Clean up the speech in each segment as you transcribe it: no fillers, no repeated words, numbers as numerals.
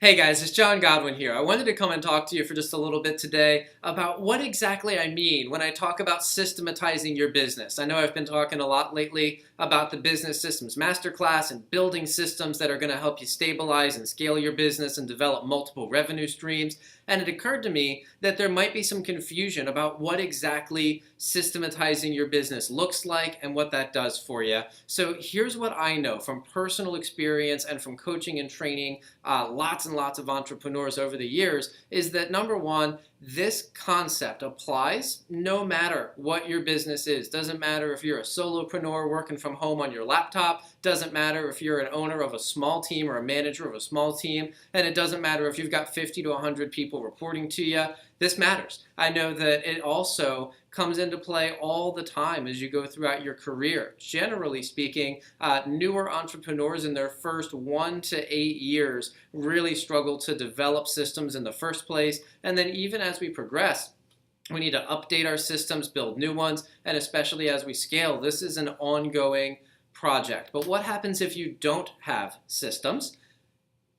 Hey guys, it's John Godwin here. I wanted to come and talk to you for just a little bit today about what exactly I mean when I talk about systematizing your business. I know I've been talking a lot lately about the Business Systems Masterclass and building systems that are going to help you stabilize and scale your business and develop multiple revenue streams. And it occurred to me that there might be some confusion about what exactly systematizing your business looks like and what that does for you. So here's what I know from personal experience and from coaching and training lots and lots of entrepreneurs over the years is that number one, this concept applies no matter what your business is. Doesn't matter if you're a solopreneur working from home on your laptop. Doesn't matter if you're an owner of a small team or a manager of a small team. And it doesn't matter if you've got 50 to 100 people reporting to you. This matters. I know that it also comes into play all the time as you go throughout your career. Generally speaking, newer entrepreneurs in their first 1 to 8 years really struggle to develop systems in the first place. And then even as we progress, we need to update our systems, build new ones, and especially as we scale, this is an ongoing project. But what happens if you don't have systems?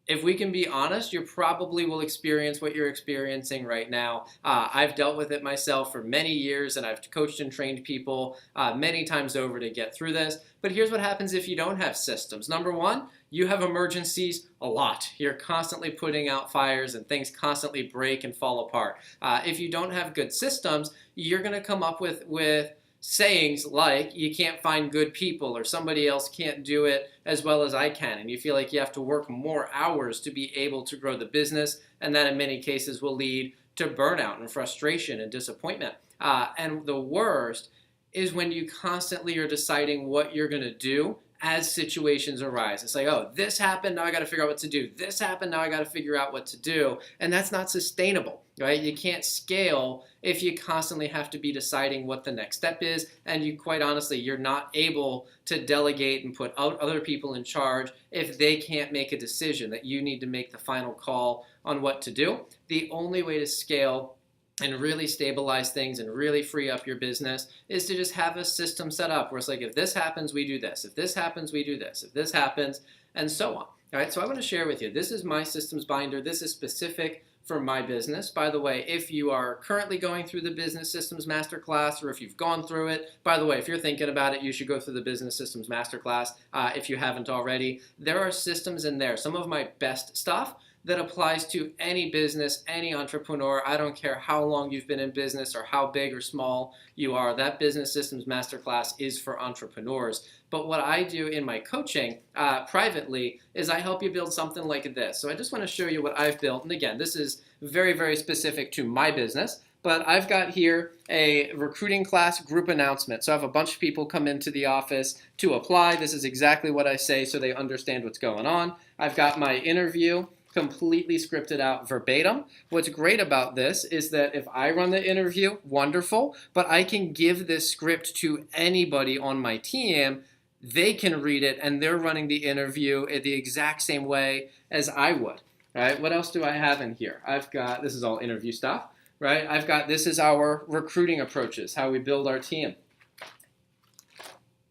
If we can be honest, you probably will experience what you're experiencing right now. I've dealt with it myself for many years, and I've coached and trained people many times over to get through this. But here's what happens if you don't have systems. Number one, you have emergencies a lot. You're constantly putting out fires and things constantly break and fall apart. If you don't have good systems, you're going to come up with sayings like you can't find good people or somebody else can't do it as well as I can, and you feel like you have to work more hours to be able to grow the business, and that in many cases will lead to burnout and frustration and disappointment. And the worst is when you constantly are deciding what you're going to do as situations arise. It's like, oh, this happened, now I got to figure out what to do. This happened, now I got to figure out what to do. And that's not sustainable, right? You can't scale if you constantly have to be deciding what the next step is. And you, quite honestly, you're not able to delegate and put other people in charge if they can't make a decision that you need to make the final call on what to do. The only way to scale and really stabilize things and really free up your business is to just have a system set up where it's like, if this happens, we do this. If this happens, we do this. If this happens, and so on. All right, so I want to share with you, this is my systems binder. This is specific for my business. By the way, if you are currently going through the Business Systems Masterclass, or if you've gone through it, by the way, if you're thinking about it, you should go through the Business Systems Masterclass if you haven't already. There are systems in there, some of my best stuff that applies to any business, any entrepreneur. I don't care how long you've been in business or how big or small you are. That Business Systems Masterclass is for entrepreneurs. But what I do in my coaching privately is I help you build something like this. So I just want to show you what I've built. And again, this is very, very specific to my business. But I've got here a recruiting class group announcement. So I have a bunch of people come into the office to apply. This is exactly what I say so they understand what's going on. I've got my interview completely scripted out verbatim. What's great about this is that if I run the interview, wonderful, but I can give this script to anybody on my team. They can read it and they're running the interview in the exact same way as I would. Right? What else do I have in here? I've got, this is all interview stuff, right? I've got, this is our recruiting approaches, how we build our team.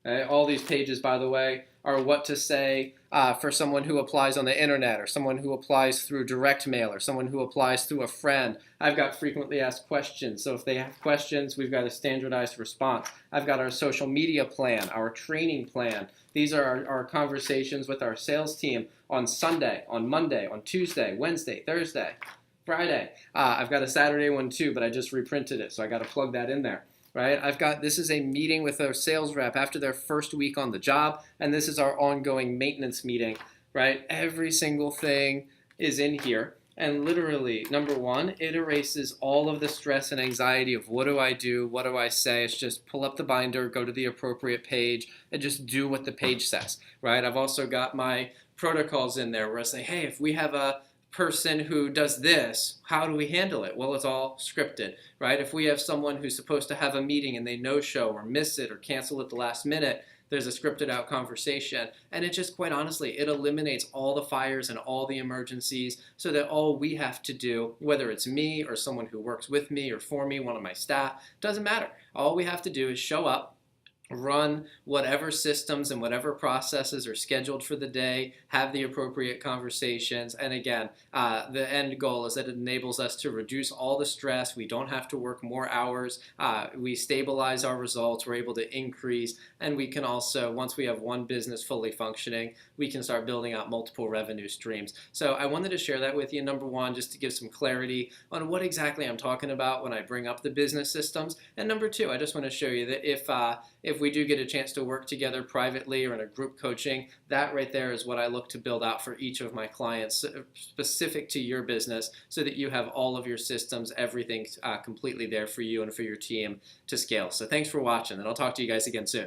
Okay? All these pages, by the way, are what to say for someone who applies on the internet, or someone who applies through direct mail, or someone who applies through a friend. I've got frequently asked questions. So if they have questions, we've got a standardized response. I've got our social media plan, our training plan. These are our conversations with our sales team on Sunday, on Monday, on Tuesday, Wednesday, Thursday, Friday. I've got a Saturday one too, but I just reprinted it, so I got to plug that in there. Right? I've got, this is a meeting with our sales rep after their first week on the job, and this is our ongoing maintenance meeting, right? Every single thing is in here, and literally, number one, it erases all of the stress and anxiety of what do I do, what do I say. It's just pull up the binder, go to the appropriate page, and just do what the page says, right? I've also got my protocols in there where I say, hey, if we have a person who does this, how do we handle it? Well, it's all scripted, right? If we have someone who's supposed to have a meeting and they no-show or miss it or cancel at the last minute, there's a scripted out conversation. And it just, quite honestly, it eliminates all the fires and all the emergencies so that all we have to do, whether it's me or someone who works with me or for me, one of my staff, doesn't matter. All we have to do is show up, run whatever systems and whatever processes are scheduled for the day, have the appropriate conversations, and again, the end goal is that it enables us to reduce all the stress. We don't have to work more hours. We stabilize our results. We're able to increase, and we can also, once we have one business fully functioning, we can start building out multiple revenue streams. So I wanted to share that with you, number one, just to give some clarity on what exactly I'm talking about when I bring up the business systems. And number two, I just want to show you that if we do get a chance to work together privately or in a group coaching, that right there is what I look to build out for each of my clients, specific to your business, so that you have all of your systems, everything completely there for you and for your team to scale. So thanks for watching, and I'll talk to you guys again soon.